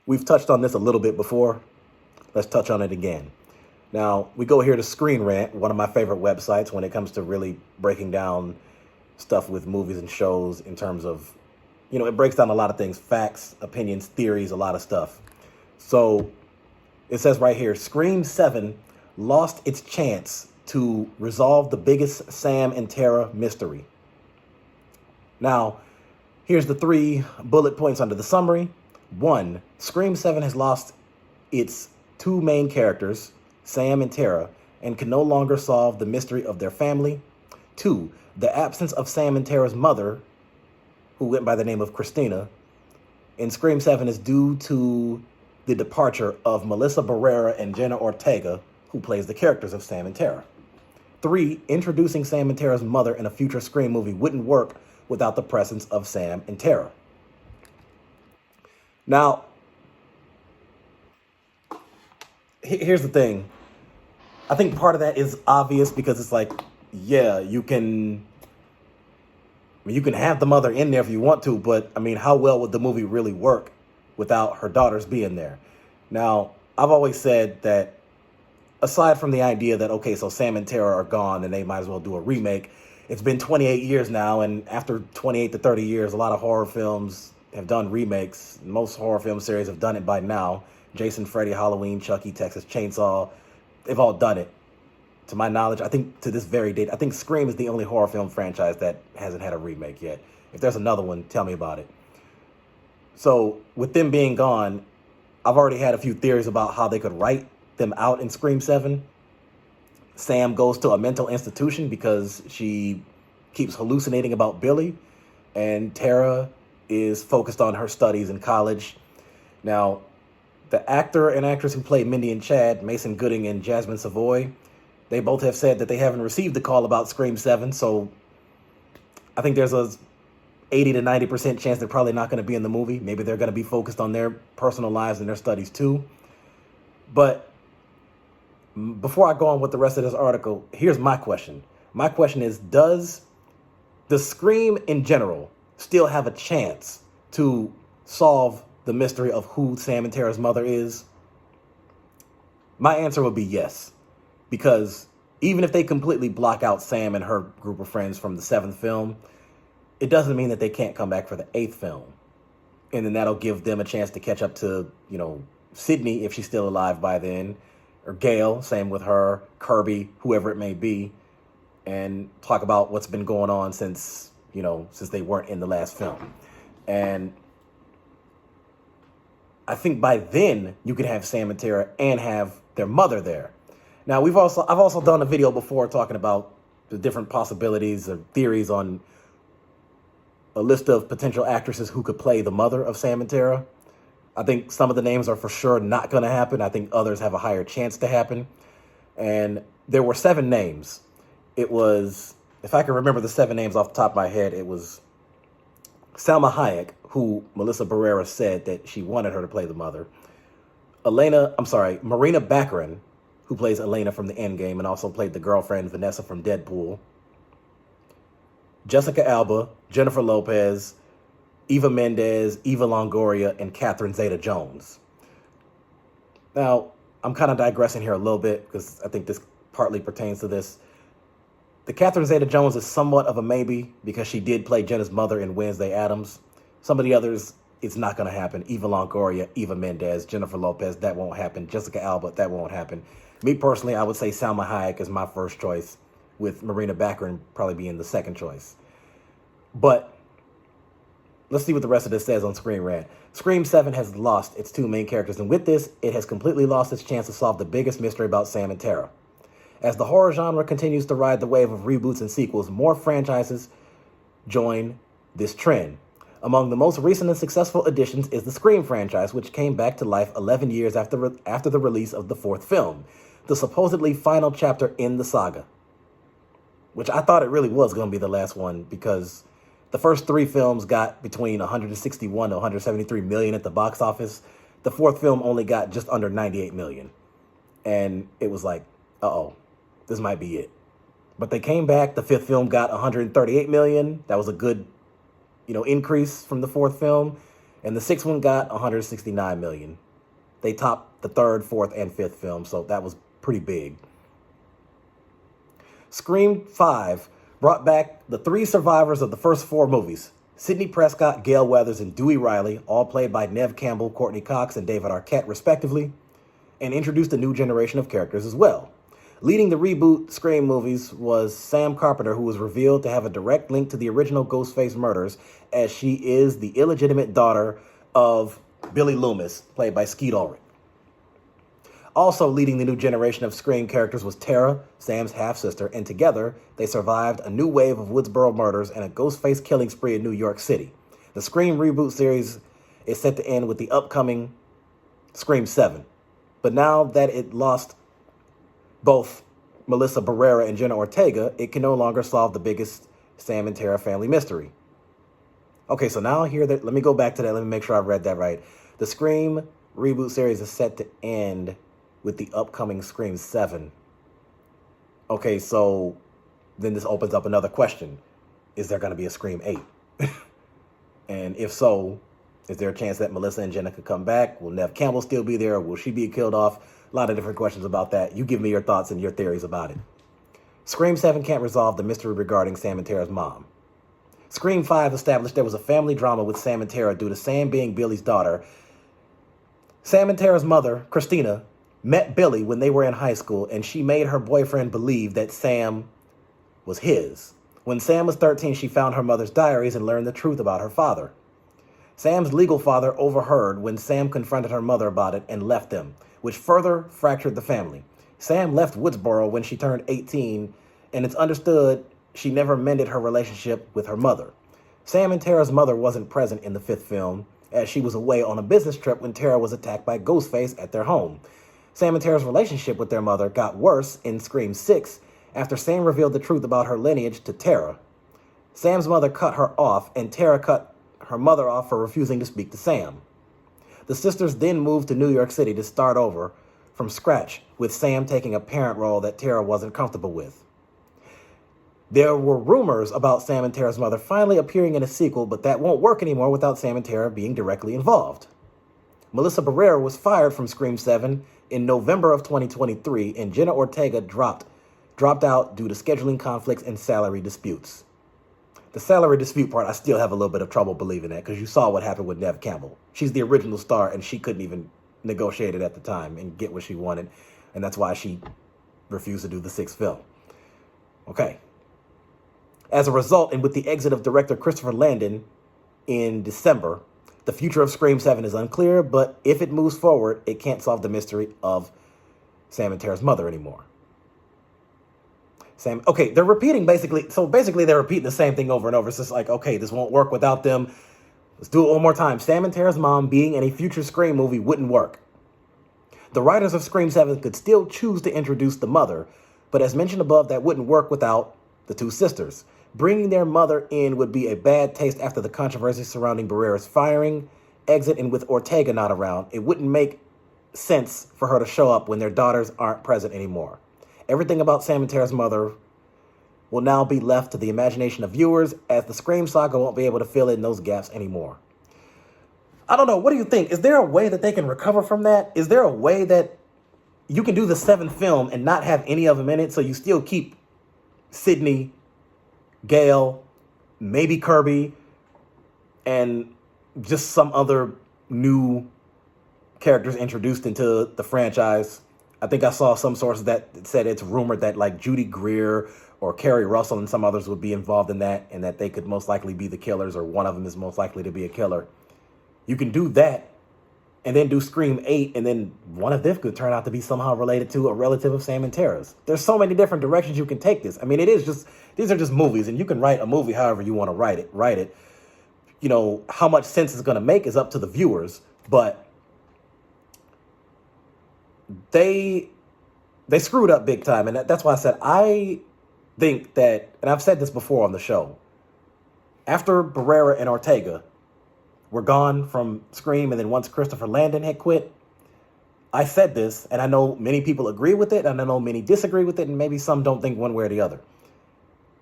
We've touched on this a little bit before. Let's touch on it again. Now, we go here to Screen Rant, one of my favorite websites when it comes to really breaking down stuff with movies and shows in terms of, it breaks down a lot of things, facts, opinions, theories, a lot of stuff. So it says right here, Scream 7 lost its chance to resolve the biggest Sam and Tara mystery. Now, here's the 3 bullet points under the summary. 1, Scream 7 has lost its 2 main characters, Sam and Tara, and can no longer solve the mystery of their family. 2, the absence of Sam and Tara's mother, who went by the name of Christina, in Scream 7 is due to the departure of Melissa Barrera and Jenna Ortega, who plays the characters of Sam and Tara. 3, introducing Sam and Tara's mother in a future Scream movie wouldn't work without the presence of Sam and Tara. Now, here's the thing. I think part of that is obvious because it's like, yeah, you can have the mother in there if you want to, but how well would the movie really work without her daughters being there? Now, I've always said that aside from the idea that, okay, so Sam and Tara are gone and they might as well do a remake, it's been 28 years now, and after 28 to 30 years, a lot of horror films have done remakes. Most horror film series have done it by now. Jason, Freddy, Halloween, Chucky, Texas Chainsaw, they've all done it. To my knowledge, I think to this very date, I think Scream is the only horror film franchise that hasn't had a remake yet. If there's another one, tell me about it. So with them being gone, I've already had a few theories about how they could write them out in Scream 7. Sam goes to a mental institution because she keeps hallucinating about Billy, and Tara is focused on her studies in college. Now, the actor and actress who played Mindy and Chad, Mason Gooding and Jasmine Savoy, they both have said that they haven't received the call about Scream 7, so I think there's a 80 to 90% chance they're probably not going to be in the movie. Maybe they're going to be focused on their personal lives and their studies too. But before I go on with the rest of this article, here's my question. My question is, does Scream in general still have a chance to solve the mystery of who Sam and Tara's mother is? My answer would be yes. Because even if they completely block out Sam and her group of friends from the 7th film, it doesn't mean that they can't come back for the 8th film. And then that'll give them a chance to catch up to, Sydney, if she's still alive by then, or Gail, same with her, Kirby, whoever it may be, and talk about what's been going on since they weren't in the last film. And I think by then you could have Sam and Tara and have their mother there. Now, I've also done a video before talking about the different possibilities or theories on a list of potential actresses who could play the mother of Sam and Tara. I think some of the names are for sure not going to happen. I think others have a higher chance to happen. And there were 7 names. It was, if I can remember the 7 names off the top of my head, it was Salma Hayek, who Melissa Barrera said that she wanted her to play the mother. Marina Baccarin, who plays Elena from the Endgame and also played the girlfriend Vanessa from Deadpool. Jessica Alba, Jennifer Lopez, Eva Mendes, Eva Longoria, and Catherine Zeta-Jones. Now, I'm kind of digressing here a little bit because I think this partly pertains to this. The Catherine Zeta-Jones is somewhat of a maybe because she did play Jenna's mother in Wednesday Addams. Some of the others, it's not going to happen. Eva Longoria, Eva Mendes, Jennifer Lopez, that won't happen. Jessica Alba, that won't happen. Me personally, I would say Salma Hayek is my first choice, with Marina Baccarin probably being the second choice. But let's see what the rest of this says on Screen Rant. Scream 7 has lost its 2 main characters, and with this, it has completely lost its chance to solve the biggest mystery about Sam and Tara. As the horror genre continues to ride the wave of reboots and sequels, more franchises join this trend. Among the most recent and successful additions is the Scream franchise, which came back to life 11 years after the release of the 4th film, the supposedly final chapter in the saga. Which I thought it really was going to be the last one because the first 3 films got between 161 to 173 million at the box office. The 4th film only got just under 98 million. And it was like, uh-oh, this might be it. But they came back. The 5th film got 138 million. That was a good, increase from the 4th film. And the sixth one got 169 million. They topped the third, fourth, and fifth film, so that was pretty big. Scream 5 brought back the three survivors of the first four movies. Sidney Prescott, Gail Weathers, and Dewey Riley, all played by Neve Campbell, Courtney Cox, and David Arquette, respectively, and introduced a new generation of characters as well. Leading the reboot Scream movies was Sam Carpenter, who was revealed to have a direct link to the original Ghostface murders, as she is the illegitimate daughter of Billy Loomis, played by Skeet Ulrich. Also leading the new generation of Scream characters was Tara, Sam's half-sister, and together they survived a new wave of Woodsboro murders and a Ghostface killing spree in New York City. The Scream reboot series is set to end with the upcoming Scream 7. But now that it lost both Melissa Barrera and Jenna Ortega, it can no longer solve the biggest Sam and Tara family mystery. Okay, so now here, let me go back to that. Let me make sure I read that right. The Scream reboot series is set to end with the upcoming Scream 7. Okay, so then this opens up another question. Is there going to be a Scream 8? And if so, is there a chance that Melissa and Jenna could come back? Will Neve Campbell still be there? Or will she be killed off? A lot of different questions about that. You give me your thoughts and your theories about it. Scream 7 can't resolve the mystery regarding Sam and Tara's mom. Scream 5 established there was a family drama with Sam and Tara due to Sam being Billy's daughter. Sam and Tara's mother, Christina, met Billy when they were in high school, and she made her boyfriend believe that Sam was his. When Sam was 13, she found her mother's diaries and learned the truth about her father. Sam's legal father overheard when Sam confronted her mother about it and left them, which further fractured the family. Sam left Woodsboro when she turned 18, and it's understood she never mended her relationship with her mother. Sam and Tara's mother wasn't present in the fifth film, as she was away on a business trip when Tara was attacked by Ghostface at their home. Sam and Tara's relationship with their mother got worse in Scream 6 after Sam revealed the truth about her lineage to Tara. Sam's mother cut her off, and Tara cut her mother off for refusing to speak to Sam. The sisters then moved to New York City to start over from scratch, with Sam taking a parent role that Tara wasn't comfortable with. There were rumors about Sam and Tara's mother finally appearing in a sequel, but that won't work anymore without Sam and Tara being directly involved. Melissa Barrera was fired from Scream 7 in November of 2023, and Jenna Ortega dropped out due to scheduling conflicts and salary disputes. The salary dispute part, I still have a little bit of trouble believing that, because you saw what happened with Neve Campbell. She's the original star, and she couldn't even negotiate it at the time and get what she wanted, and that's why she refused to do the sixth film. Okay. As a result, and with the exit of director Christopher Landon in December, the future of Scream 7 is unclear, but if it moves forward, it can't solve the mystery of Sam and Tara's mother anymore. They're repeating they're repeating the same thing over and over. It's just like, okay, this won't work without them. Let's do it one more time. Sam and Tara's mom being in a future Scream movie wouldn't work. The writers of Scream 7 could still choose to introduce the mother, but as mentioned above, that wouldn't work without the two sisters. Bringing their mother in would be a bad taste after the controversy surrounding Barrera's firing, exit, and with Ortega not around. It wouldn't make sense for her to show up when their daughters aren't present anymore. Everything about Sam and Tara's mother will now be left to the imagination of viewers, as the Scream saga won't be able to fill in those gaps anymore. I don't know. What do you think? Is there a way that they can recover from that? Is there a way that you can do the seventh film and not have any of them in it, so you still keep Sidney, Gail, maybe Kirby, and just some other new characters introduced into the franchise? I think I saw some sources that said it's rumored that like Judy Greer or Kerry Russell and some others would be involved in that, and that they could most likely be the killers, or one of them is most likely to be a killer. You can do that and then do Scream 8, and then one of them could turn out to be somehow related to a relative of Sam and Tara's. There's so many different directions you can take this. I mean, these are just movies, and you can write a movie however you want to write it. You know, how much sense it's going to make is up to the viewers, but they screwed up big time. And that's why I said, I think that, and I've said this before on the show, after Barrera and Ortega were gone from Scream, and then once Christopher Landon had quit, I said this, and I know many people agree with it, and I know many disagree with it, and maybe some don't think one way or the other.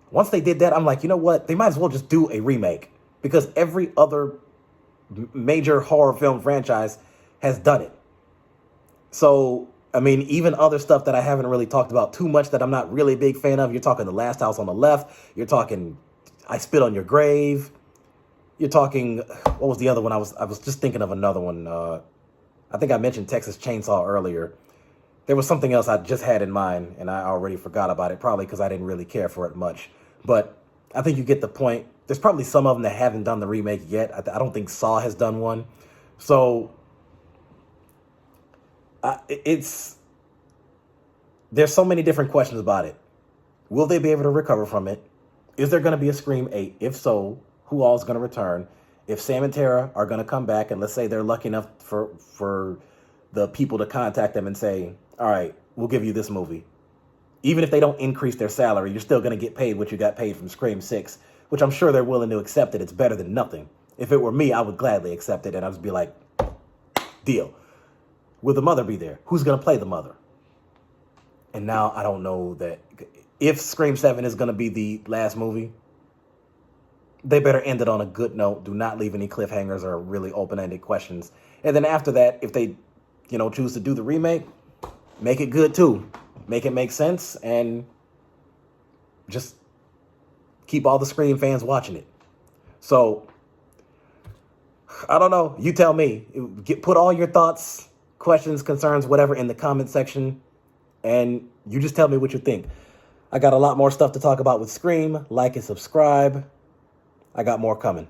Once they did that, I'm like, you know what? They might as well just do a remake, because every other major horror film franchise has done it. So, I mean, even other stuff that I haven't really talked about too much that I'm not really a big fan of. You're talking The Last House on the Left. You're talking I Spit on Your Grave. You're talking, what was the other one? I was just thinking of another one. I think I mentioned Texas Chainsaw earlier. There was something else I just had in mind, and I already forgot about it, probably because I didn't really care for it much. But I think you get the point. There's probably some of them that haven't done the remake yet. I don't think Saw has done one. So there's so many different questions about it. Will they be able to recover from it? Is there going to be a Scream 8? If so, who all is going to return? If Sam and Tara are going to come back, and let's say they're lucky enough for the people to contact them and say, all right, we'll give you this movie. Even if they don't increase their salary, you're still going to get paid what you got paid from Scream 6, which I'm sure they're willing to accept it. It's better than nothing. If it were me, I would gladly accept it, and I'd just be like, deal. Will the mother be there? Who's going to play the mother? And now I don't know that if Scream 7 is going to be the last movie, they better end it on a good note. Do not leave any cliffhangers or really open-ended questions. And then after that, if they, choose to do the remake, make it good too. Make it make sense and just keep all the Scream fans watching it. So, I don't know. You tell me. Put all your thoughts, questions, concerns, whatever in the comment section. And you just tell me what you think. I got a lot more stuff to talk about with Scream. Like and subscribe. I got more coming.